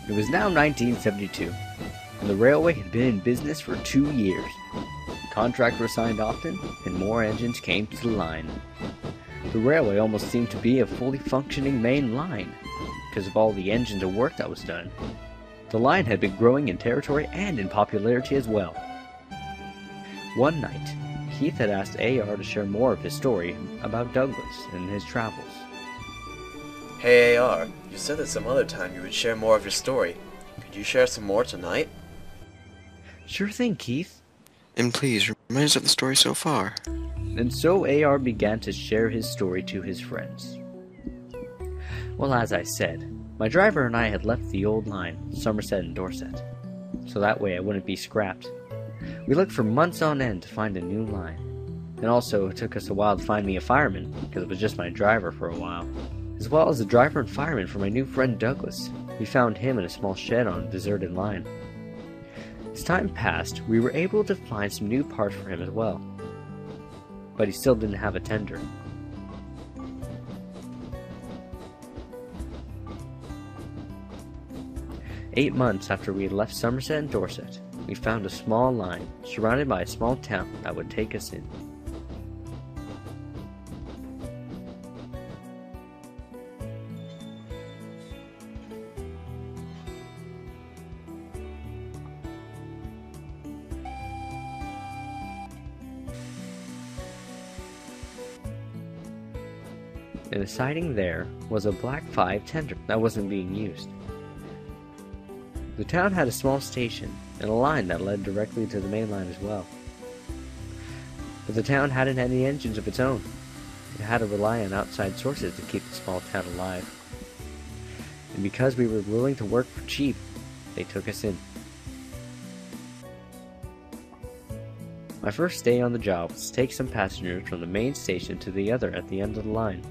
It was now 1972, and the railway had been in business for 2 years. Contracts were signed often, and more engines came to the line. The railway almost seemed to be a fully functioning main line, because of all the engines and work that was done. The line had been growing in territory and in popularity as well. One night, Keith had asked AR to share more of his story about Douglas and his travels. Hey AR, you said that some other time you would share more of your story. Could you share some more tonight? Sure thing, Keith. And please, remind us of the story so far. And so AR began to share his story to his friends. Well, as I said, my driver and I had left the old line, Somerset and Dorset, so that way I wouldn't be scrapped. We looked for months on end to find a new line, and also it took us a while to find me a fireman, because it was just my driver for a while, as well as a driver and fireman for my new friend Douglas. We found him in a small shed on a deserted line. As time passed, we were able to find some new parts for him as well, but he still didn't have a tender. "8 months after we had left Somerset and Dorset, we found a small line surrounded by a small town that would take us in. And the siding there was a Black 5 tender that wasn't being used. The town had a small station and a line that led directly to the main line as well. But the town hadn't any engines of its own. It had to rely on outside sources to keep the small town alive. And because we were willing to work for cheap, they took us in. My first day on the job was to take some passengers from the main station to the other at the end of the line.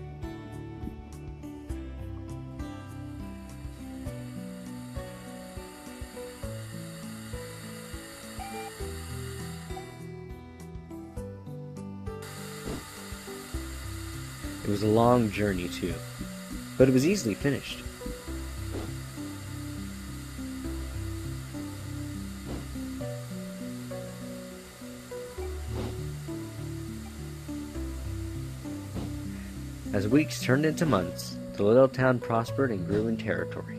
It was a long journey too, but it was easily finished. As weeks turned into months, the little town prospered and grew in territory.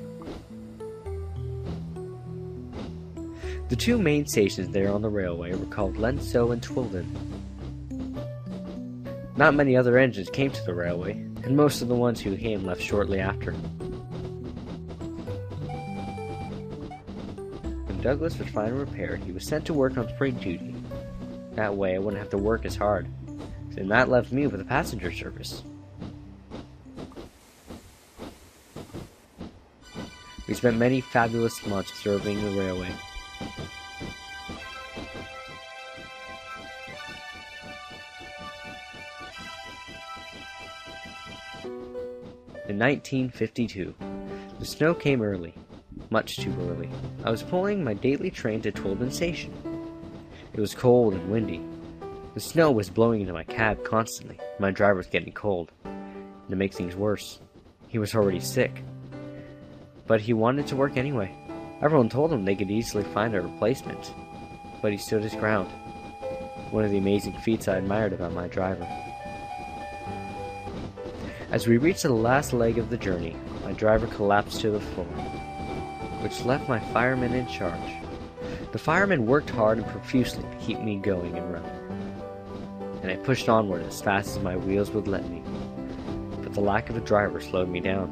The two main stations there on the railway were called Lenso and Twilden. Not many other engines came to the railway, and most of the ones who came left shortly after. When Douglas was finally repaired, he was sent to work on freight duty. That way I wouldn't have to work as hard, and that left me with a passenger service. We spent many fabulous months serving the railway. In 1952, the snow came early, much too early. I was pulling my daily train to Twilden Station. It was cold and windy. The snow was blowing into my cab constantly. My driver was getting cold. And to make things worse, he was already sick. But he wanted to work anyway. Everyone told him they could easily find a replacement, but he stood his ground. One of the amazing feats I admired about my driver. As we reached the last leg of the journey, my driver collapsed to the floor, which left my fireman in charge. The fireman worked hard and profusely to keep me going and running, and I pushed onward as fast as my wheels would let me, but the lack of a driver slowed me down.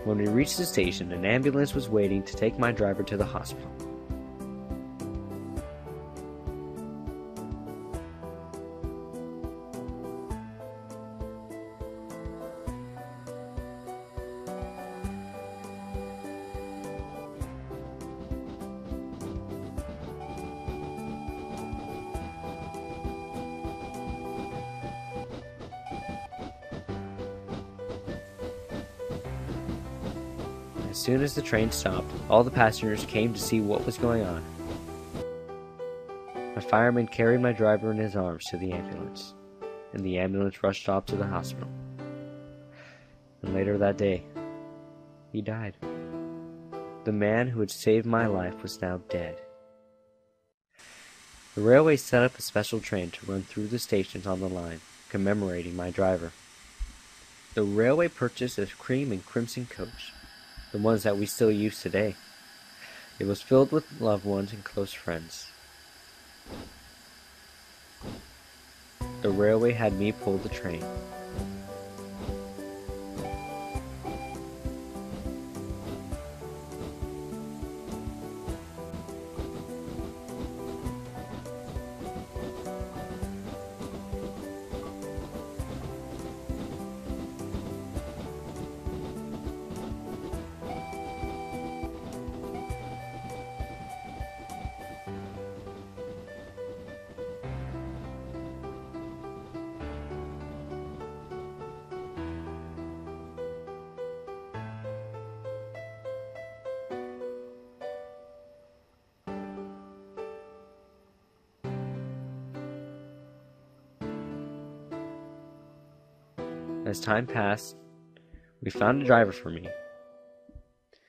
When we reached the station, an ambulance was waiting to take my driver to the hospital. As soon as the train stopped, all the passengers came to see what was going on. My fireman carried my driver in his arms to the ambulance, and the ambulance rushed off to the hospital. And later that day, he died. The man who had saved my life was now dead. The railway set up a special train to run through the stations on the line, commemorating my driver. The railway purchased a cream and crimson coach, the ones that we still use today. It was filled with loved ones and close friends. The railway had me pull the train. As time passed, we found a driver for me,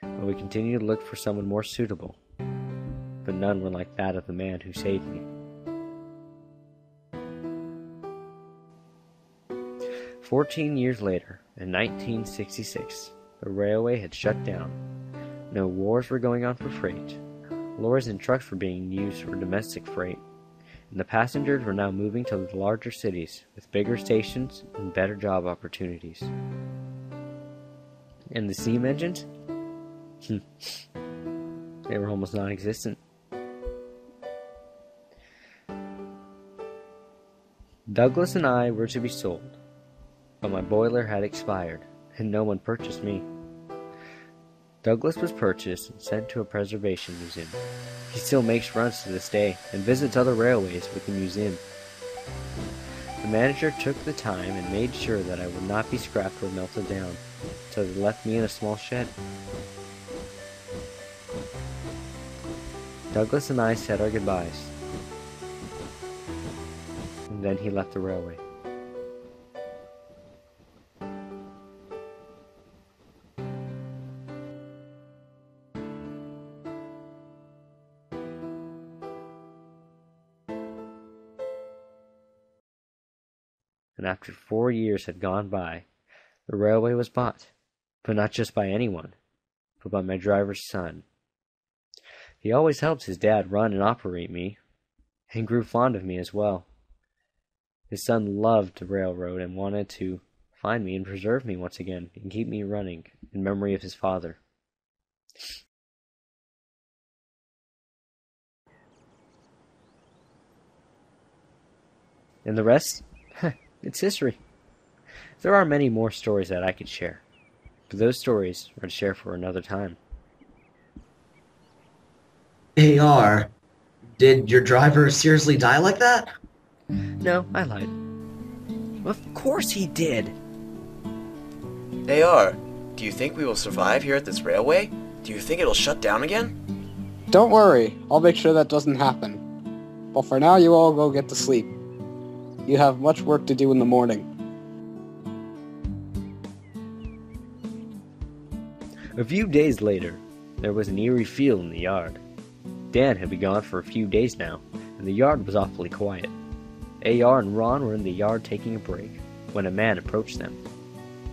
but we continued to look for someone more suitable, but none were like that of the man who saved me. 14 years later, in 1966, the railway had shut down. No wars were going on for freight. Lorries and trucks were being used for domestic freight, and the passengers were now moving to the larger cities with bigger stations and better job opportunities. And the steam engines? They were almost non-existent. Douglas and I were to be sold, but my boiler had expired, and no one purchased me. Douglas was purchased and sent to a preservation museum. He still makes runs to this day and visits other railways with the museum. The manager took the time and made sure that I would not be scrapped or melted down, so they left me in a small shed. Douglas and I said our goodbyes, and then he left the railway. And after 4 years had gone by, the railway was bought, but not just by anyone, but by my driver's son. He always helped his dad run and operate me, and grew fond of me as well. His son loved the railroad and wanted to find me and preserve me once again and keep me running in memory of his father. And the rest? It's history. There are many more stories that I could share, but those stories are to share for another time. AR, did your driver seriously die like that? No, I lied. Of course he did. AR, do you think we will survive here at this railway? Do you think it'll shut down again? Don't worry, I'll make sure that doesn't happen. But for now, you all go get to sleep. You have much work to do in the morning. A few days later, there was an eerie feel in the yard. Dan had been gone for a few days now, and the yard was awfully quiet. AR and Ron were in the yard taking a break, when a man approached them.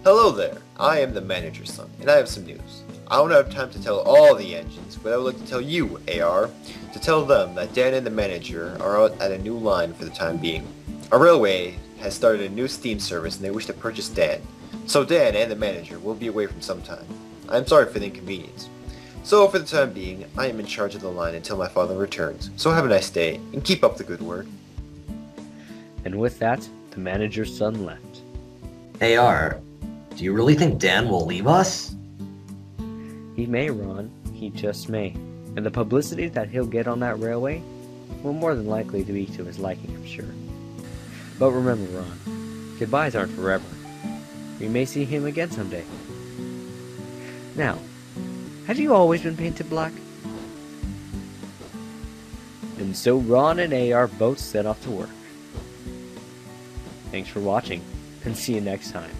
Hello there, I am the manager's son, and I have some news. I don't have time to tell all the engines, but I would like to tell you, AR, to tell them that Dan and the manager are out at a new line for the time being. Our railway has started a new steam service and they wish to purchase Dan. So Dan and the manager will be away from some time. I am sorry for the inconvenience. So for the time being, I am in charge of the line until my father returns. So have a nice day and keep up the good work. And with that, the manager's son left. AR, do you really think Dan will leave us? He may, Ron. He just may. And the publicity that he'll get on that railway will more than likely to be to his liking, I'm sure. But remember, Ron, goodbyes aren't forever. We may see him again someday. Now, have you always been painted black? And so Ron and AR both set off to work. Thanks for watching, and see you next time.